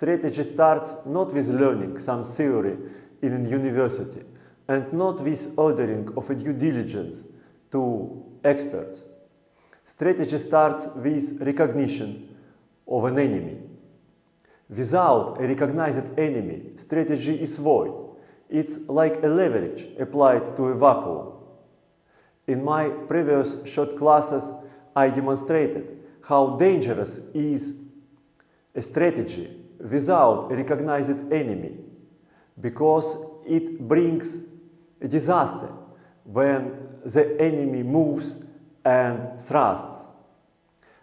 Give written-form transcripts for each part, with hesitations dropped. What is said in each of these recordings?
Strategy starts not with learning some theory in a university and not with ordering of a due diligence to experts. Strategy starts with recognition of an enemy. Without a recognized enemy, strategy is void. It's like a leverage applied to a vacuum. In my previous short classes, I demonstrated how dangerous is a strategy without a recognized enemy, because it brings a disaster when the enemy moves and thrusts.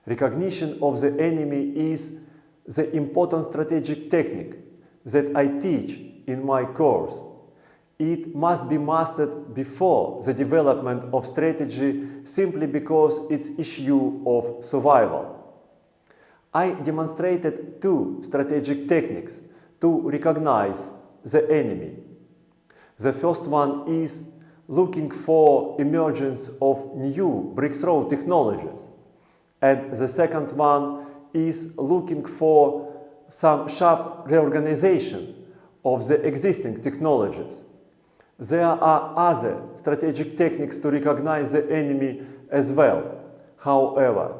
Recognition of the enemy is the important strategic technique that I teach in my course. It must be mastered before the development of strategy simply because it's issue of survival. I demonstrated two strategic techniques to recognize the enemy. The first one is looking for emergence of new breakthrough technologies, and the second one is looking for some sharp reorganization of the existing technologies. There are other strategic techniques to recognize the enemy as well. However,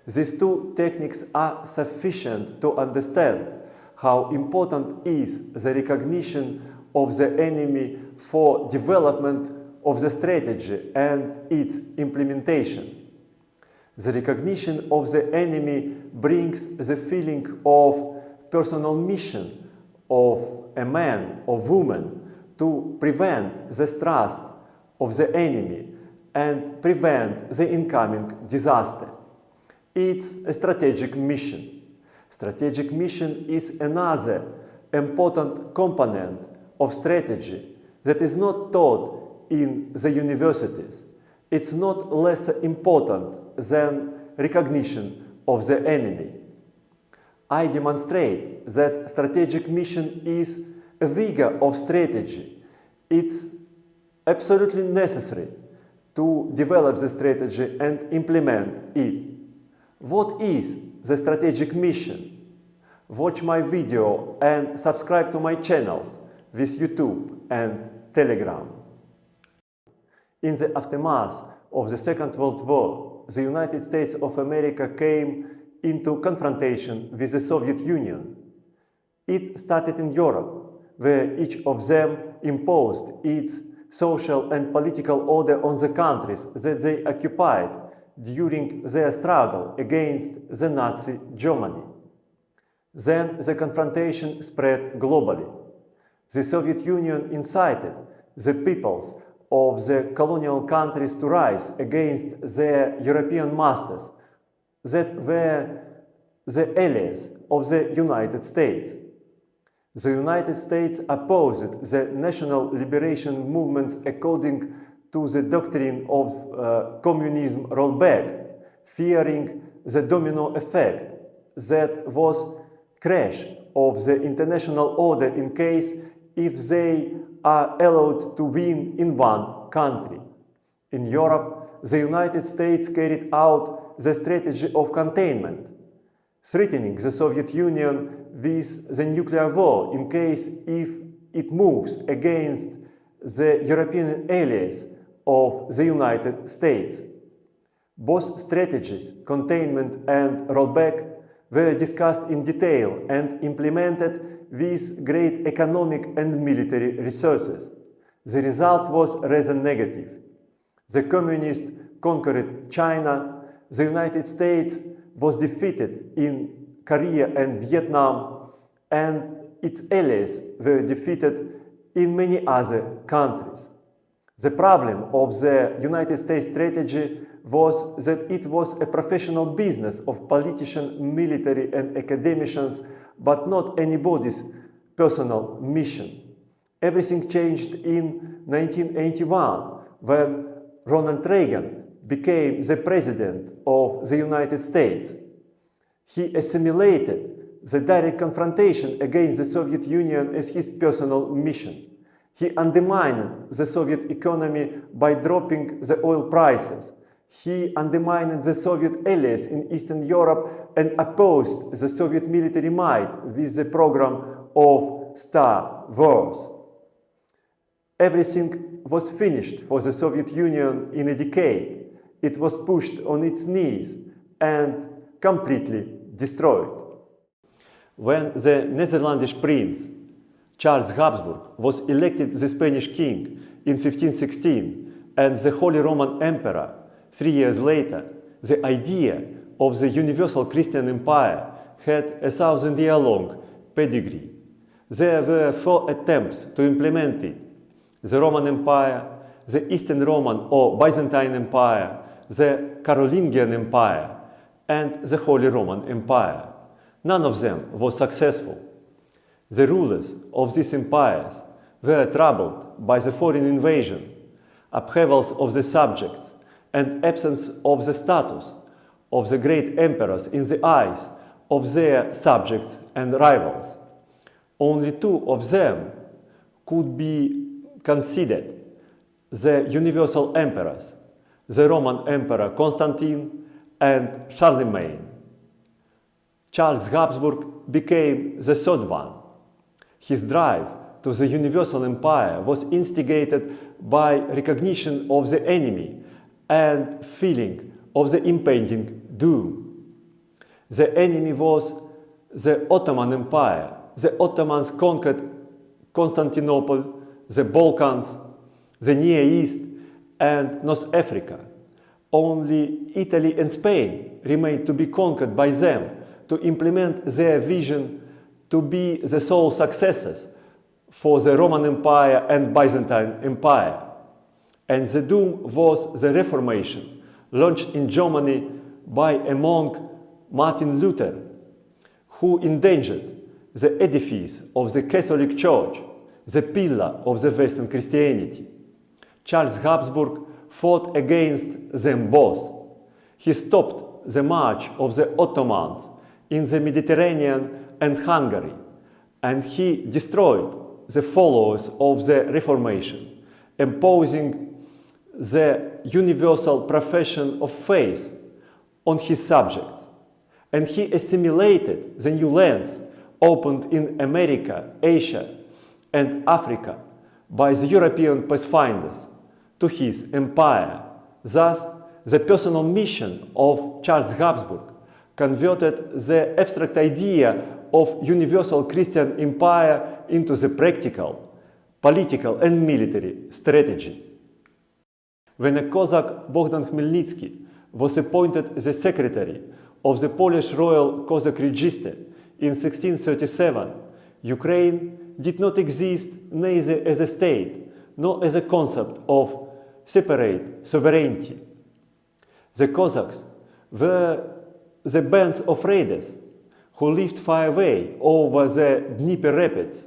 these two techniques are sufficient to understand how important is the recognition of the enemy for development of the strategy and its implementation. The recognition of the enemy brings the feeling of personal mission of a man or woman to prevent the thrust of the enemy and prevent the incoming disaster. It's a strategic mission. Strategic mission is another important component of strategy that is not taught in the universities. It's not less important than recognition of the enemy. I demonstrate that strategic mission is a vigour of strategy. It's absolutely necessary to develop the strategy and implement it. What is the strategic mission? Watch my video and subscribe to my channels with YouTube and Telegram. In the aftermath of the Second World War, the United States of America came into confrontation with the Soviet Union. It started in Europe, where each of them imposed its social and political order on the countries that they occupied during their struggle against the Nazi Germany. Then the confrontation spread globally. The Soviet Union incited the peoples of the colonial countries to rise against their European masters that were the allies of the United States. The United States opposed the national liberation movements according to the doctrine of communism rollback, fearing the domino effect that was crash of the international order in case if they are allowed to win in one country. In Europe, the United States carried out the strategy of containment, threatening the Soviet Union with the nuclear war in case if it moves against the European allies of the United States. Both strategies, containment and rollback, were discussed in detail and implemented with great economic and military resources. The result was rather negative. The communists conquered China, the United States was defeated in Korea and Vietnam, and its allies were defeated in many other countries. The problem of the United States strategy was that it was a professional business of politicians, military and academicians, but not anybody's personal mission. Everything changed in 1981 when Ronald Reagan became the president of the United States. He assimilated the direct confrontation against the Soviet Union as his personal mission. He undermined the Soviet economy by dropping the oil prices. He undermined the Soviet allies in Eastern Europe and opposed the Soviet military might with the program of Star Wars. Everything was finished for the Soviet Union in a decade. It was pushed on its knees and completely destroyed. When the Netherlandish prince Charles Habsburg was elected the Spanish king in 1516 and the Holy Roman Emperor 3 years later, the idea of the universal Christian empire had a 1,000-year-long pedigree. There were 4 attempts to implement it: the Roman Empire, the Eastern Roman or Byzantine Empire, the Carolingian Empire, and the Holy Roman Empire. None of them was successful. The rulers of these empires were troubled by the foreign invasion, upheavals of the subjects, and absence of the status of the great emperors in the eyes of their subjects and rivals. Only 2 of them could be considered the universal emperors, the Roman Emperor Constantine and Charlemagne. Charles Habsburg became the 3rd one. His drive to the universal empire was instigated by recognition of the enemy and feeling of the impending doom. The enemy was the Ottoman Empire. The Ottomans conquered Constantinople, the Balkans, the Near East, and North Africa. Only Italy and Spain remained to be conquered by them to implement their vision to be the sole successors for the Roman Empire and Byzantine Empire. And the doom was the Reformation, launched in Germany by a monk, Martin Luther, who endangered the edifice of the Catholic Church, the pillar of the Western Christianity. Charles Habsburg fought against them both. He stopped the march of the Ottomans in the Mediterranean and Hungary, and he destroyed the followers of the Reformation, imposing the universal profession of faith on his subjects. And he assimilated the new lands opened in America, Asia, and Africa by the European pathfinders to his empire. Thus, the personal mission of Charles Habsburg converted the abstract idea of universal Christian empire into the practical, political and military strategy. When a Cossack Bogdan Khmelnytsky was appointed the secretary of the Polish Royal Cossack Register in 1637, Ukraine did not exist neither as a state nor as a concept of separate sovereignty. The Cossacks were the bands of raiders who lived far away over the Dnieper Rapids,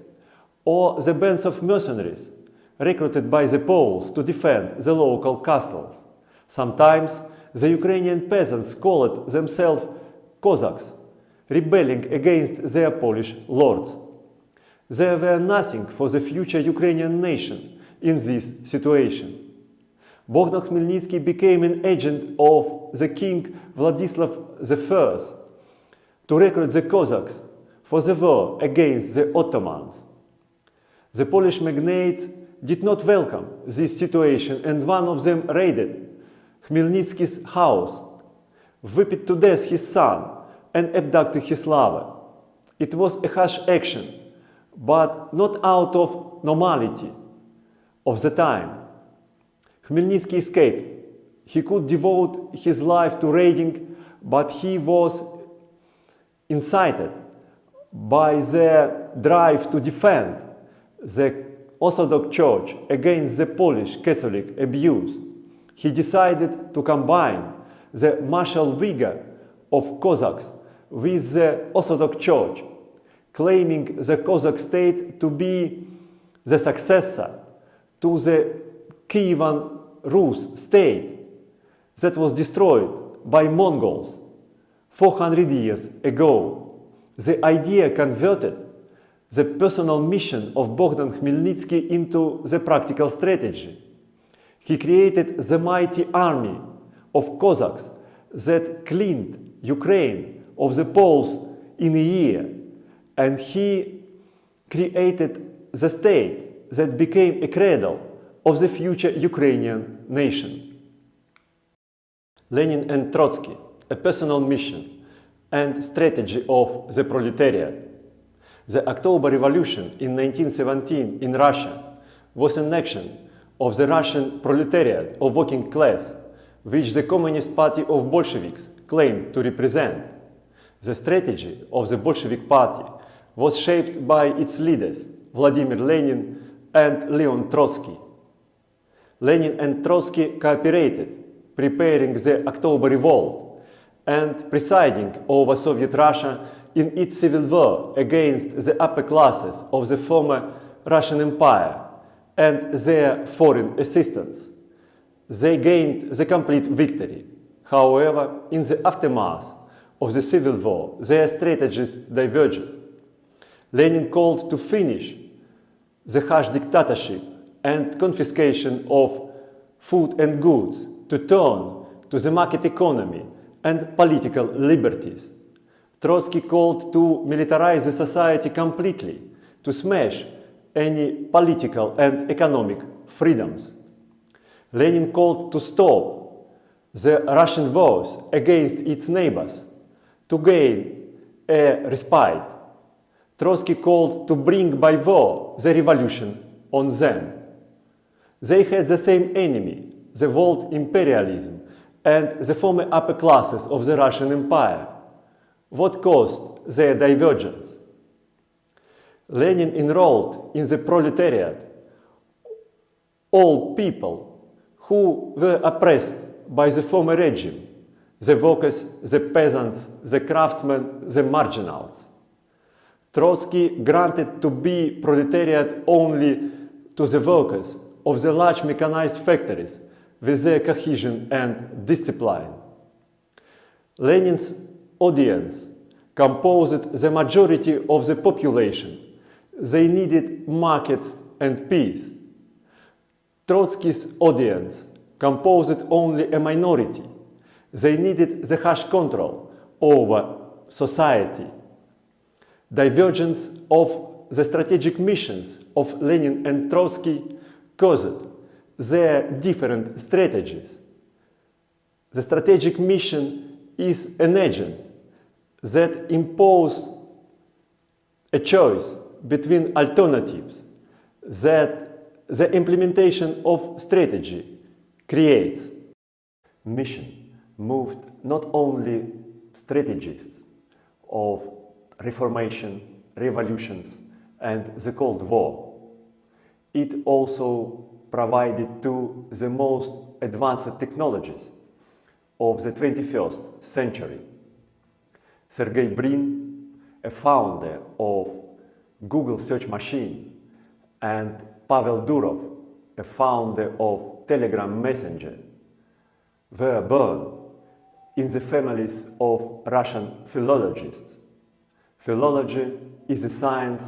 or the bands of mercenaries recruited by the Poles to defend the local castles. Sometimes the Ukrainian peasants called themselves Cossacks, rebelling against their Polish lords. There were nothing for the future Ukrainian nation in this situation. Bogdan Khmelnytsky became an agent of the King Vladislav I to recruit the Cossacks for the war against the Ottomans. The Polish magnates did not welcome this situation, and one of them raided Khmelnytsky's house, whipped to death his son, and abducted his lover. It was a harsh action, but not out of normality of the time. Khmelnytsky escaped. He could devote his life to raiding, but he was incited by the drive to defend the Orthodox Church against the Polish Catholic abuse. He decided to combine the martial vigor of Cossacks with the Orthodox Church, claiming the Cossack state to be the successor to the Kievan Rus state that was destroyed by Mongols 400 years ago. The idea converted the personal mission of Bogdan Khmelnytsky into the practical strategy. He created the mighty army of Cossacks that cleaned Ukraine of the Poles in a year, and he created the state that became a cradle of the future Ukrainian nation. Lenin and Trotsky, a personal mission and strategy of the proletariat. The October Revolution in 1917 in Russia was an action of the Russian proletariat or working class, which the Communist Party of Bolsheviks claimed to represent. The strategy of the Bolshevik Party was shaped by its leaders, Vladimir Lenin and Leon Trotsky. Lenin and Trotsky cooperated, preparing the October Revolt and presiding over Soviet Russia in its civil war against the upper classes of the former Russian Empire and their foreign assistants. They gained the complete victory. However, in the aftermath of the civil war, their strategies diverged. Lenin called to finish the harsh dictatorship and confiscation of food and goods, to turn to the market economy and political liberties. Trotsky called to militarize the society completely, to smash any political and economic freedoms. Lenin called to stop the Russian wars against its neighbors, to gain a respite. Trotsky called to bring by war the revolution on them. They had the same enemy, the world imperialism and the former upper classes of the Russian Empire. What caused their divergence? Lenin enrolled in the proletariat all people who were oppressed by the former regime, the workers, the peasants, the craftsmen, the marginals. Trotsky granted to be proletariat only to the workers of the large mechanized factories with their cohesion and discipline. Lenin's audience composed the majority of the population. They needed markets and peace. Trotsky's audience composed only a minority. They needed the harsh control over society. Divergence of the strategic missions of Lenin and Trotsky caused their different strategies. The strategic mission is an agent that imposes a choice between alternatives that the implementation of strategy creates. Mission moved not only strategists of reformation, revolutions, and the Cold War. It also provided to the most advanced technologies of the 21st century. Sergey Brin, a founder of Google search machine, and Pavel Durov, a founder of Telegram Messenger, were born in the families of Russian philologists. Philology is a science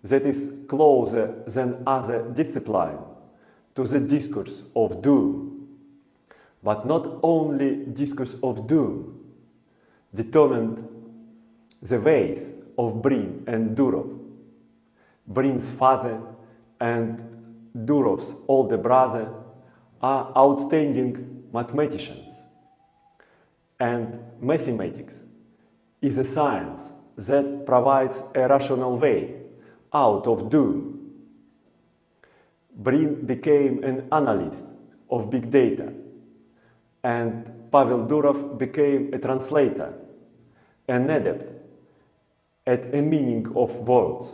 that is closer than other disciplines to the discourse of doom. But not only discourse of doom determined the ways of Brin and Durov. Brin's father and Durov's older brother are outstanding mathematicians. And mathematics is a science that provides a rational way out of doom. Brin became an analyst of big data, and Pavel Durov became a translator, an adept at a meaning of words.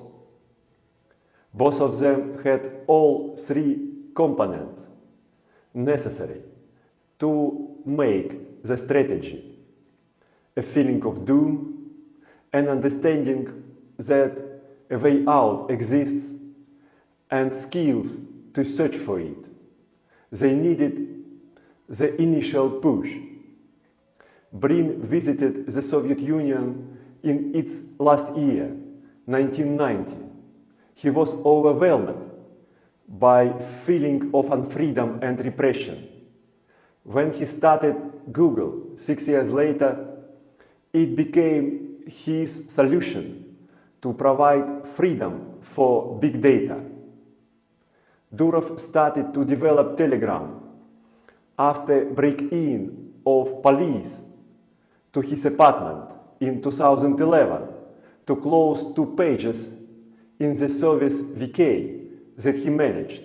Both of them had all three components necessary to make the strategy: a feeling of doom, an understanding that a way out exists, and skills to search for it. They needed the initial push. Brin visited the Soviet Union in its last year, 1990. He was overwhelmed by feeling of unfreedom and repression. When he started Google 6 years later, it became his solution to provide freedom for big data. Durov started to develop Telegram after break-in of police to his apartment in 2011 to close 2 pages in the service VK that he managed.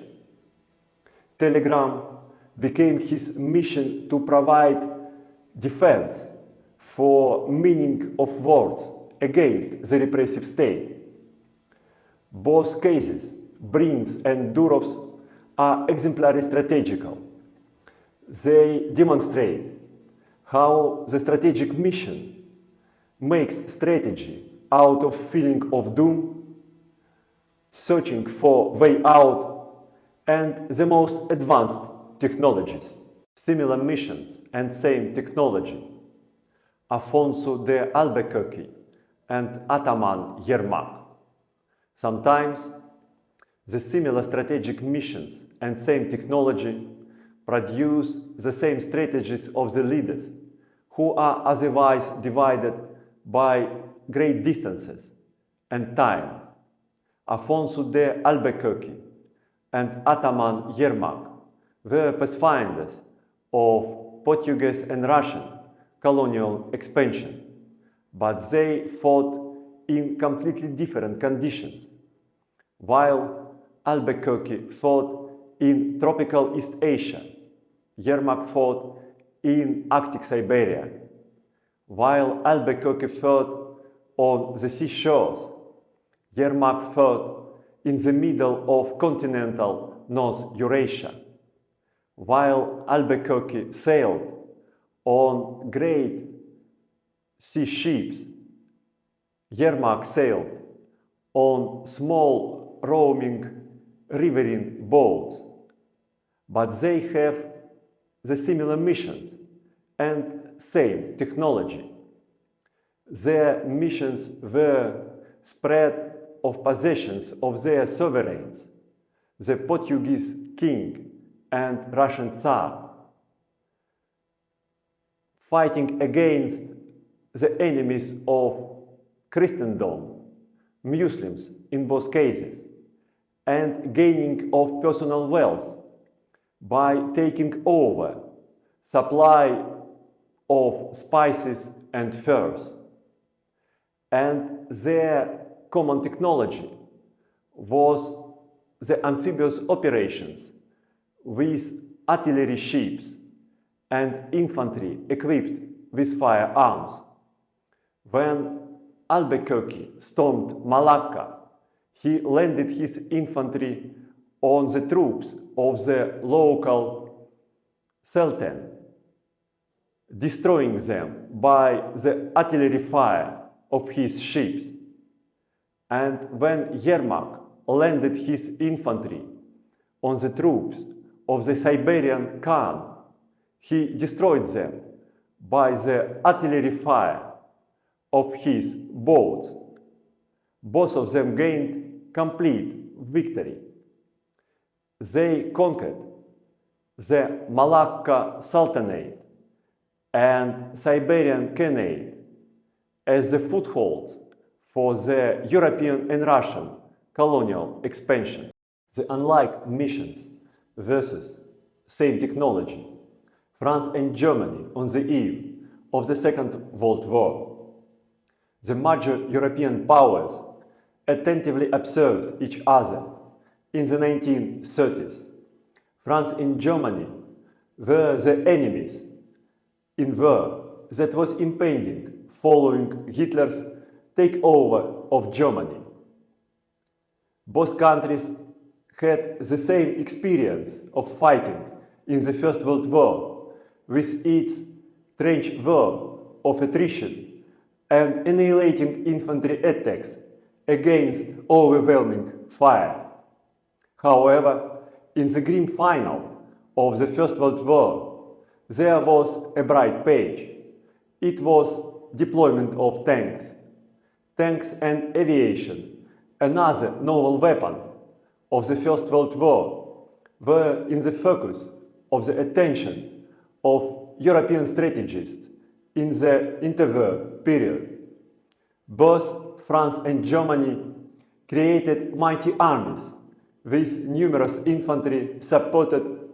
Telegram became his mission to provide defense for meaning of words against the repressive state. Both cases, Brin's and Durov's, are exemplary strategical. They demonstrate how the strategic mission makes strategy out of feeling of doom, searching for way out, and the most advanced technologies. Similar missions and same technology. Afonso de Albuquerque and Ataman Yermak. Sometimes the similar strategic missions and same technology produce the same strategies of the leaders, who are otherwise divided by great distances and time. Afonso de Albuquerque and Ataman Yermak were pathfinders of Portuguese and Russian colonial expansion, but they fought in completely different conditions. While Albuquerque fought in tropical East Asia, Yermak fought in Arctic Siberia. While Albuquerque fought on the seashores, Yermak fought in the middle of continental North Eurasia. While Albuquerque sailed on great sea ships, Yermak sailed on small roaming riverine boats, but they have the similar missions and same technology. Their missions were spread of possessions of their sovereigns, the Portuguese king and Russian Tsar, fighting against the enemies of Christendom, Muslims in both cases, and gaining of personal wealth by taking over supply of spices and furs. And their common technology was the amphibious operations with artillery ships and infantry equipped with firearms. When Albuquerque stormed Malacca, he landed his infantry on the troops of the local Sultan, destroying them by the artillery fire of his ships. And when Yermak landed his infantry on the troops of the Siberian Khan, he destroyed them by the artillery fire of his boats. Both of them gained complete victory. They conquered the Malacca Sultanate and Siberian Khanate as the footholds for the European and Russian colonial expansion. The unlike missions versus same technology, France and Germany on the eve of the Second World War. The major European powers attentively observed each other in the 1930s. France and Germany were the enemies in war that was impending following Hitler's takeover of Germany. Both countries had the same experience of fighting in the First World War, with its trench war of attrition and annihilating infantry attacks against overwhelming fire. However, in the grim final of the First World War, there was a bright page. It was deployment of tanks. Tanks and aviation, another novel weapon of the First World War, were in the focus of the attention of European strategists in the interwar period. Both France and Germany created mighty armies with numerous infantry supported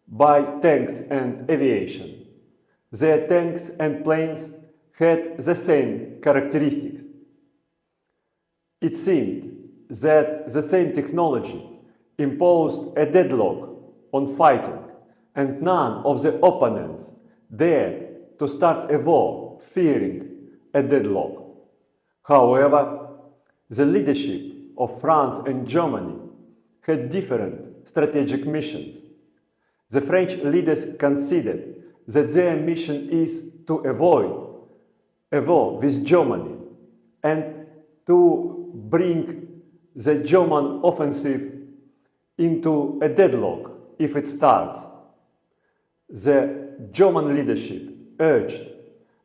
by tanks and aviation. Their tanks and planes had the same characteristics. It seemed that the same technology imposed a deadlock on fighting, and none of the opponents dared to start a war fearing a deadlock. However, the leadership of France and Germany had different strategic missions. The French leaders considered that their mission is to avoid a war with Germany and to bring the German offensive into a deadlock if it starts. The German leadership urged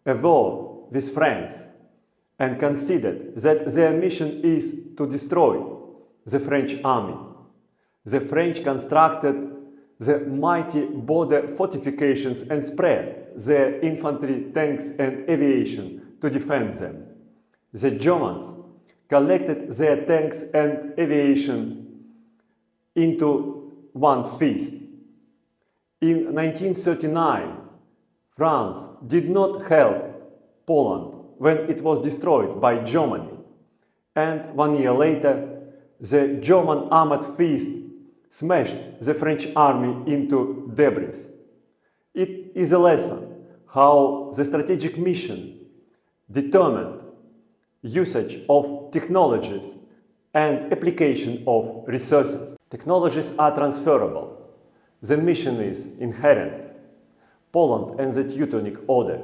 a war with France and considered that their mission is to destroy the French army. The French constructed the mighty border fortifications and spread their infantry, tanks and aviation to defend them. The Germans collected their tanks and aviation into one fist. In 1939, France did not help Poland when it was destroyed by Germany, and 1 year later, the German armored fist smashed the French army into debris. It is a lesson how the strategic mission determined usage of technologies and application of resources. Technologies are transferable. The mission is inherent. Poland and the Teutonic Order.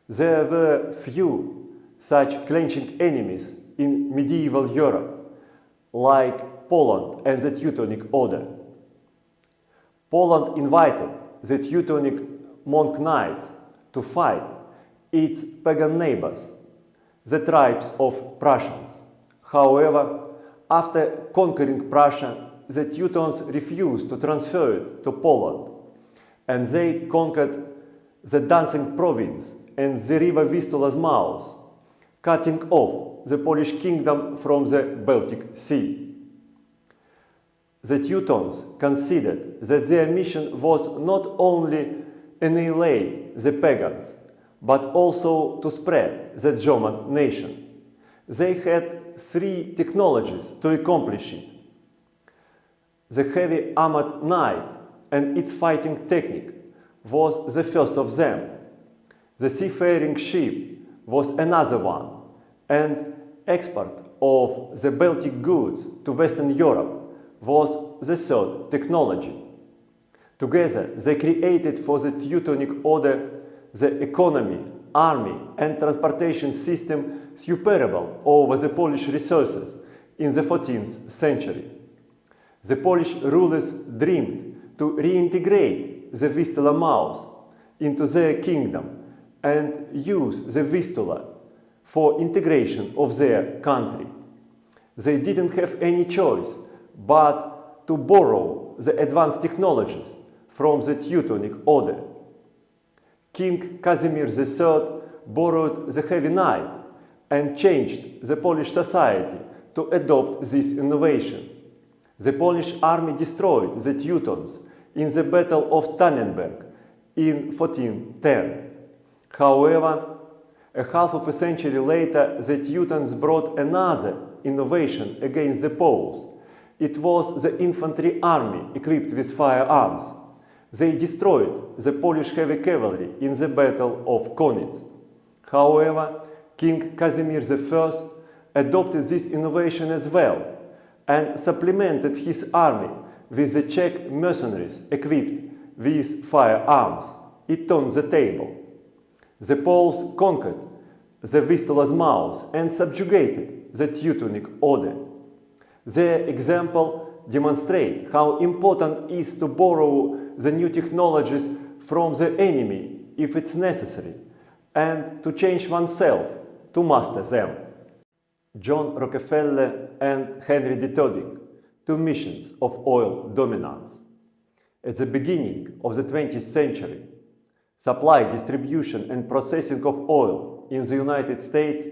There were few such clenching enemies in medieval Europe, like Poland and the Teutonic Order. Poland invited the Teutonic monk knights to fight its pagan neighbors, the tribes of Prussians. However, after conquering Prussia, the Teutons refused to transfer it to Poland, and they conquered the Danzig province and the river Vistula's mouth, cutting off the Polish kingdom from the Baltic Sea. The Teutons considered that their mission was not only annihilate the pagans, but also to spread the German nation. They had 3 technologies to accomplish it. The heavy armored knight and its fighting technique was the first of them. The seafaring ship was another one, and export of the Baltic goods to Western Europe was the third technology. Together, they created for the Teutonic Order the economy, army and transportation system superable over the Polish resources in the 14th century. The Polish rulers dreamed to reintegrate the Vistula mouth into their kingdom and use the Vistula for integration of their country. They didn't have any choice but to borrow the advanced technologies from the Teutonic Order. King Casimir III borrowed the heavy knight and changed the Polish society to adopt this innovation. The Polish army destroyed the Teutons in the Battle of Tannenberg in 1410. However, a half of a century later, the Teutons brought another innovation against the Poles. It was the infantry army equipped with firearms. They destroyed the Polish heavy cavalry in the Battle of Konitz. However, King Casimir I adopted this innovation as well and supplemented his army with the Czech mercenaries equipped with firearms. It turned the table. The Poles conquered the Vistula's mouth and subjugated the Teutonic Order. Their example demonstrates how important it is to borrow the new technologies from the enemy if it's necessary, and to change oneself to master them. John Rockefeller and Henry D. Toding, 2 missions of oil dominance. At the beginning of the 20th century, supply, distribution and processing of oil in the United States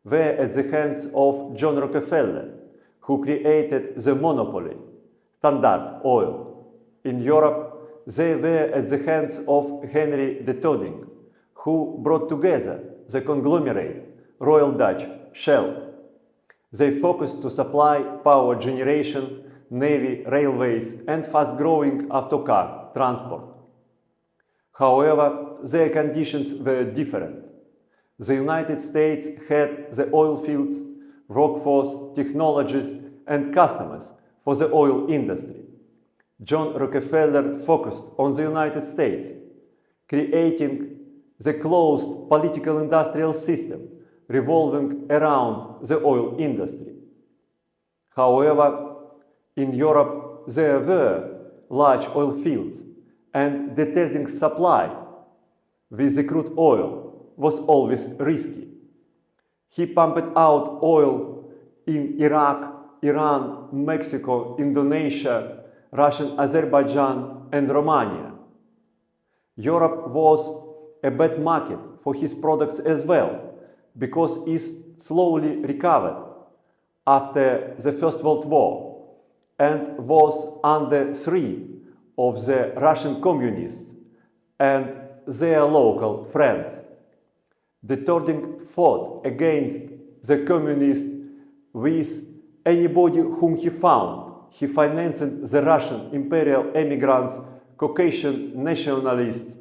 were at the hands of John Rockefeller, who created the monopoly, Standard Oil. In Europe, they were at the hands of Henry de Toding, who brought together the conglomerate Royal Dutch Shell. They focused to supply power generation, navy, railways and fast-growing autocar transport. However, their conditions were different. The United States had the oil fields, workforce, technologies and customers for the oil industry. John Rockefeller focused on the United States, creating the closed political industrial system revolving around the oil industry. However, in Europe there were large oil fields, and detecting supply with the crude oil was always risky. He pumped out oil in Iraq, Iran, Mexico, Indonesia, Russian Azerbaijan and Romania. Europe was a bad market for his products as well, because it slowly recovered after the First World War and was under threat of the Russian communists and their local friends. De Toding fought against the communists with anybody whom he found. He financed the Russian imperial emigrants, Caucasian nationalists,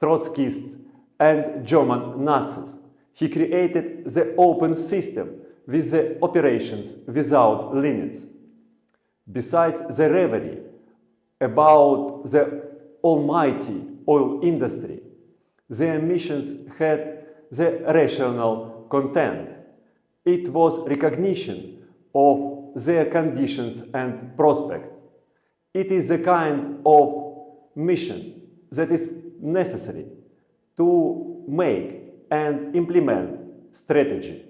Trotskyists and German Nazis. He created the open system with the operations without limits. Besides the reverie about the almighty oil industry, their missions had the rational content. It was recognition of their conditions and prospects. It is the kind of mission that is necessary to make and implement strategy.